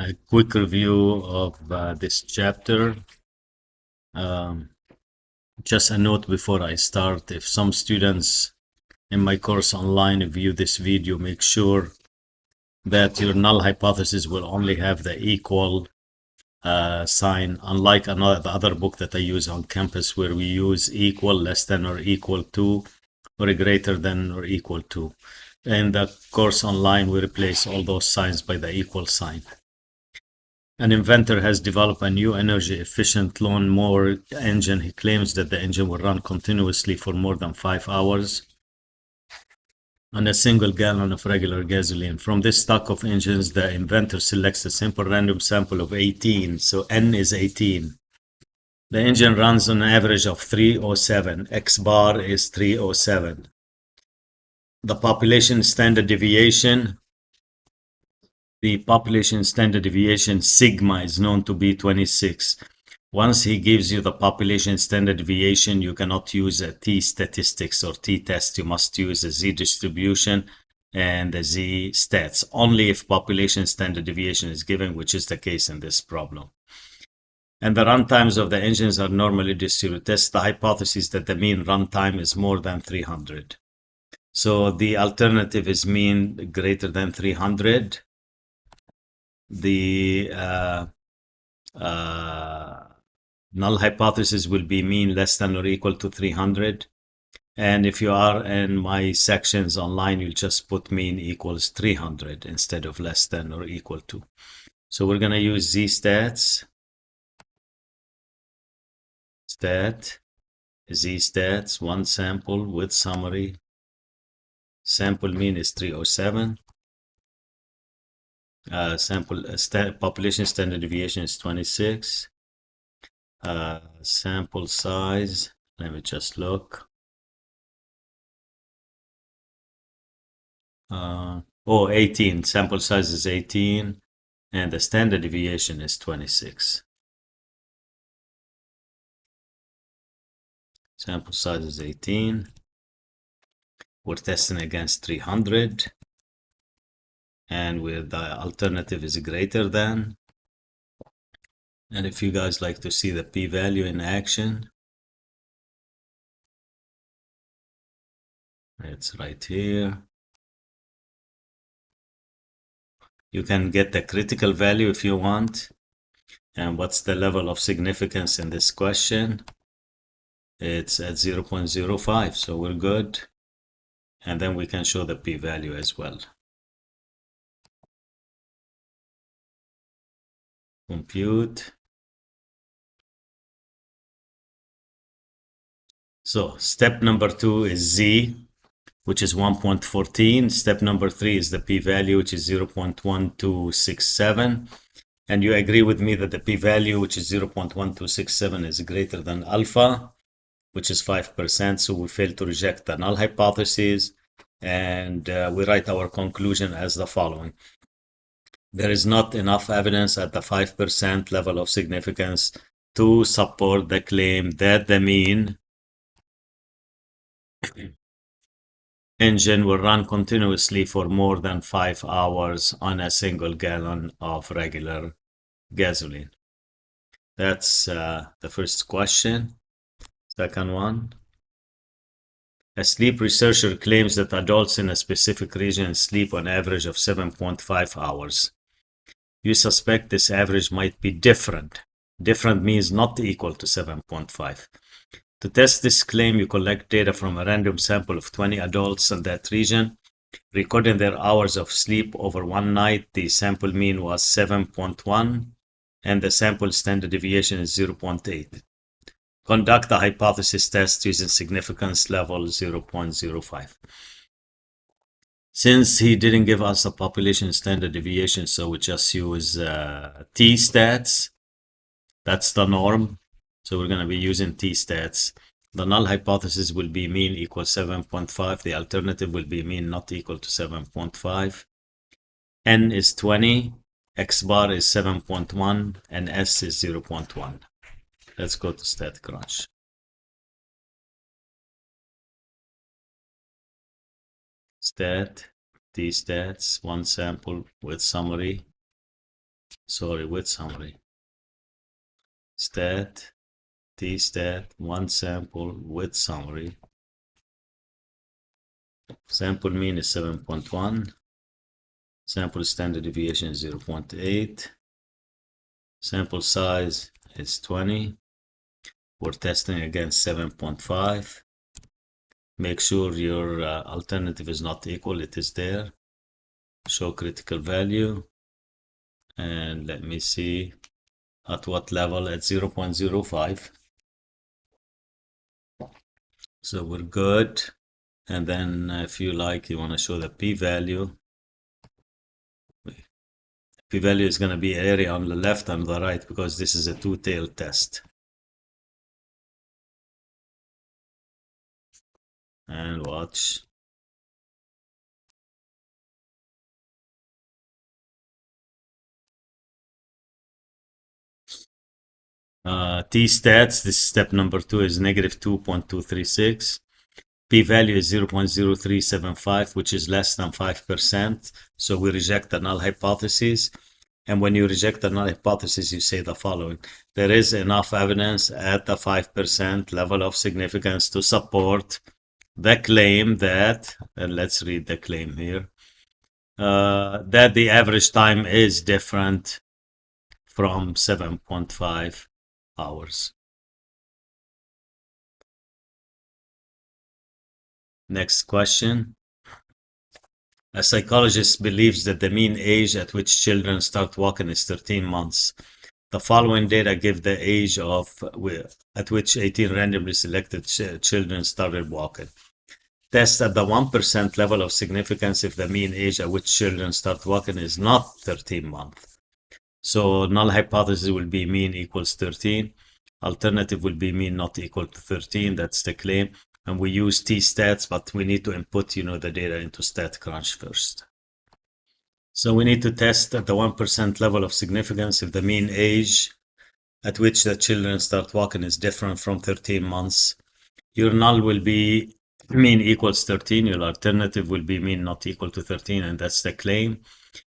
A quick review of this chapter. Just a note before I start, if some students in my course online view this video, make sure that your null hypothesis will only have the equal sign, unlike the other book that I use on campus where we use equal, less than or equal to, or greater than or equal to. In the course online, we replace all those signs by the equal sign. An inventor has developed a new energy-efficient lawnmower engine. He claims that the engine will run continuously for more than 5 hours on a single gallon of regular gasoline. From this stock of engines, the inventor selects a simple random sample of 18, so N is 18. The engine runs on an average of 307. X bar is 307. The population standard deviation sigma is known to be 26. Once he gives you the population standard deviation, you cannot use a t-statistics or t-test. You must use a z-distribution and a z-stats, only if population standard deviation is given, which is the case in this problem. And the run times of the engines are normally distributed. Test the hypothesis that the mean run time is more than 300. So the alternative is mean greater than 300. The null hypothesis will be mean less than or equal to 300. And if you are in my sections online, you'll just put mean equals 300 instead of less than or equal to. So we're going to use z-stats. Z-stats, one sample with summary. Sample mean is 307. Population standard deviation is 26. Sample size, let me just look. 18. Sample size is 18, and the standard deviation is 26. Sample size is 18. We're testing against 300, and with the alternative is greater than. And if you guys like to see the p-value in action, it's right here. You can get the critical value if you want. And what's the level of significance in this question? It's at 0.05, so we're good. And then we can show the p-value as well. Compute. So step number 2 is z, which is 1.14. Step number 3 is the p-value, which is 0.1267. And you agree with me that the p-value, which is 0.1267, is greater than alpha, which is 5%. So we fail to reject the null hypothesis. And we write our conclusion as the following. There is not enough evidence at the 5% level of significance to support the claim that the mean engine will run continuously for more than 5 hours on a single gallon of regular gasoline. That's the first question. Second one. A sleep researcher claims that adults in a specific region sleep on average of 7.5 hours. You suspect this average might be different. Different means not equal to 7.5. To test this claim, you collect data from a random sample of 20 adults in that region, recording their hours of sleep over one night. The sample mean was 7.1, and the sample standard deviation is 0.8. Conduct the hypothesis test using significance level 0.05. Since he didn't give us a population standard deviation, so we just use t-stats. That's the norm. So we're going to be using t-stats. The null hypothesis will be mean equals 7.5. The alternative will be mean not equal to 7.5. N is 20. X bar is 7.1. And S is 0.1. Let's go to Statcrunch. T-stats, one sample with summary. sorry, with summary. Stat, t-stat, one sample with summary. Sample mean is 7.1. Sample standard deviation is 0.8. Sample size is 20. We're testing against 7.5. Make sure your alternative is not equal. It is there. Show critical value. And let me see at what level, at 0.05. So we're good. And then if you like, you want to show the p-value. P-value is going to be area on the left and the right because this is a two-tailed test. And watch. T-stats, this step number 2 is negative 2.236. P-value is 0.0375, which is less than 5%. So we reject the null hypothesis. And when you reject the null hypothesis, you say the following. There is enough evidence at the 5% level of significance to support the claim that, and let's read the claim here, that the average time is different from 7.5 hours. Next question. A psychologist believes that the mean age at which children start walking is 13 months. The following data give the age at which 18 randomly selected children started walking. Test at the 1% level of significance if the mean age at which children start walking is not 13 months. So null hypothesis will be mean equals 13. Alternative will be mean not equal to 13. That's the claim. And we use t-stats, but we need to input, the data into Statcrunch first. So we need to test at the 1% level of significance if the mean age at which the children start walking is different from 13 months. Your null will be mean equals 13. Your alternative will be mean not equal to 13, and that's the claim.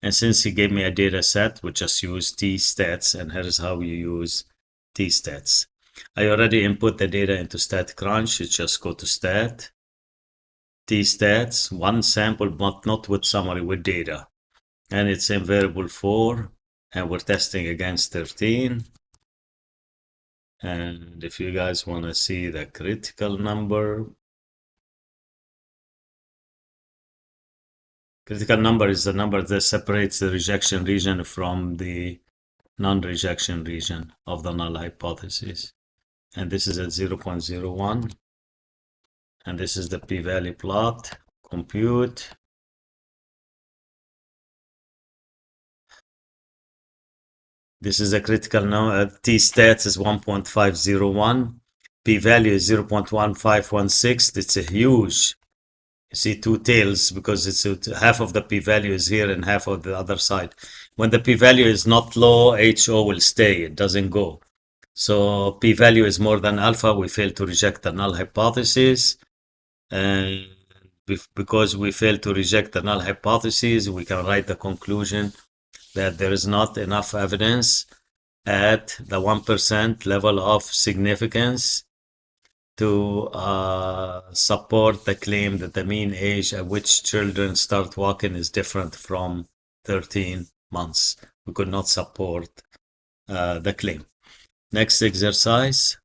And since he gave me a data set, we just use t-stats, and here's how you use t-stats. I already input the data into Statcrunch. You just go to stat, t-stats, one sample, but not with summary, with data. And it's in variable 4, and we're testing against 13. And if you guys want to see the critical number, critical number is the number that separates the rejection region from the non-rejection region of the null hypothesis. And this is at 0.01. And this is the p-value plot. Compute. This is a critical number. T-stats is 1.501. P-value is 0.1516. It's a huge. You see two tails because it's half of the p-value is here and half of the other side. When the p-value is not low, HO will stay. It doesn't go. So p-value is more than alpha. We fail to reject the null hypothesis. And because we fail to reject the null hypothesis, we can write the conclusion that there is not enough evidence at the 1% level of significance to support the claim that the mean age at which children start walking is different from 13 months. We could not support the claim. Next exercise.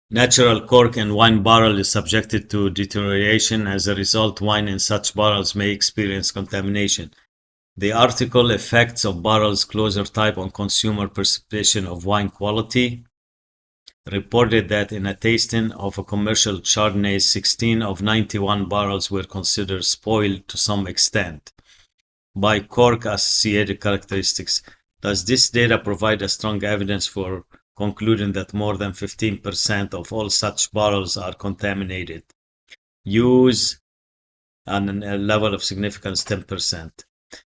Natural cork in wine barrel is subjected to deterioration. As a result, wine in such barrels may experience contamination. The article Effects of Barrels Closure Type on Consumer Perception of Wine Quality reported that in a tasting of a commercial Chardonnay, 16 of 91 barrels were considered spoiled to some extent by cork-associated characteristics. Does this data provide a strong evidence for concluding that more than 15% of all such barrels are contaminated? Use a level of significance 10%.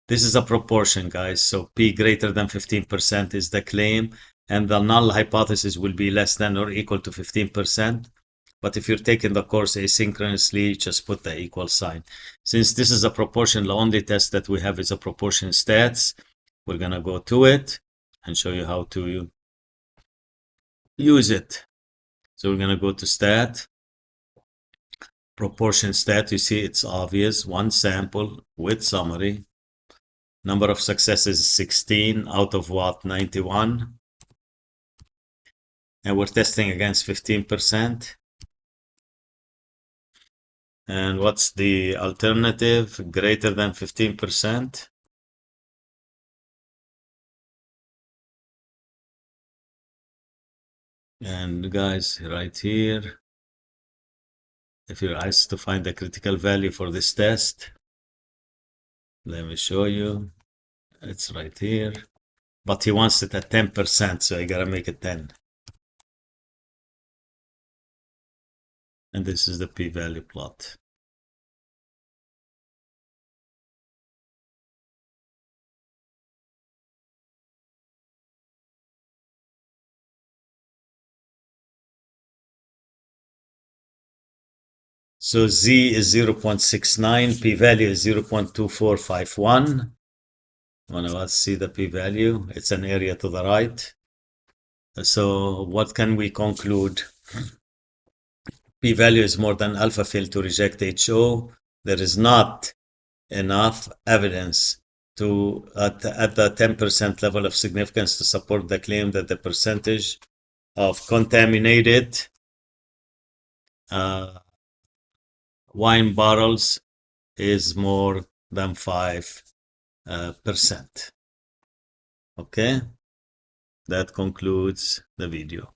This is a proportion, guys. So P greater than 15% is the claim, and the null hypothesis will be less than or equal to 15%. But if you're taking the course asynchronously, just put the equal sign. Since this is a proportion, the only test that we have is a proportion stats. We're gonna go to it and show you how to use it. So we're gonna go to stat, proportion stat. You see it's obvious, one sample with summary. Number of successes 16 out of what, 91. And we're testing against 15%. And what's the alternative? Greater than 15%. And guys, right here, if you're asked to find the critical value for this test, let me show you. It's right here. But he wants it at 10%, so I gotta make it 10. And this is the p-value plot. So Z is 0.69, p-value is 0.2451. Let's see the p-value. It's an area to the right. So what can we conclude? P-value is more than alpha failed to reject HO. There is not enough evidence to at the 10% level of significance to support the claim that the percentage of contaminated wine barrels is more than 5%. Okay, that concludes the video.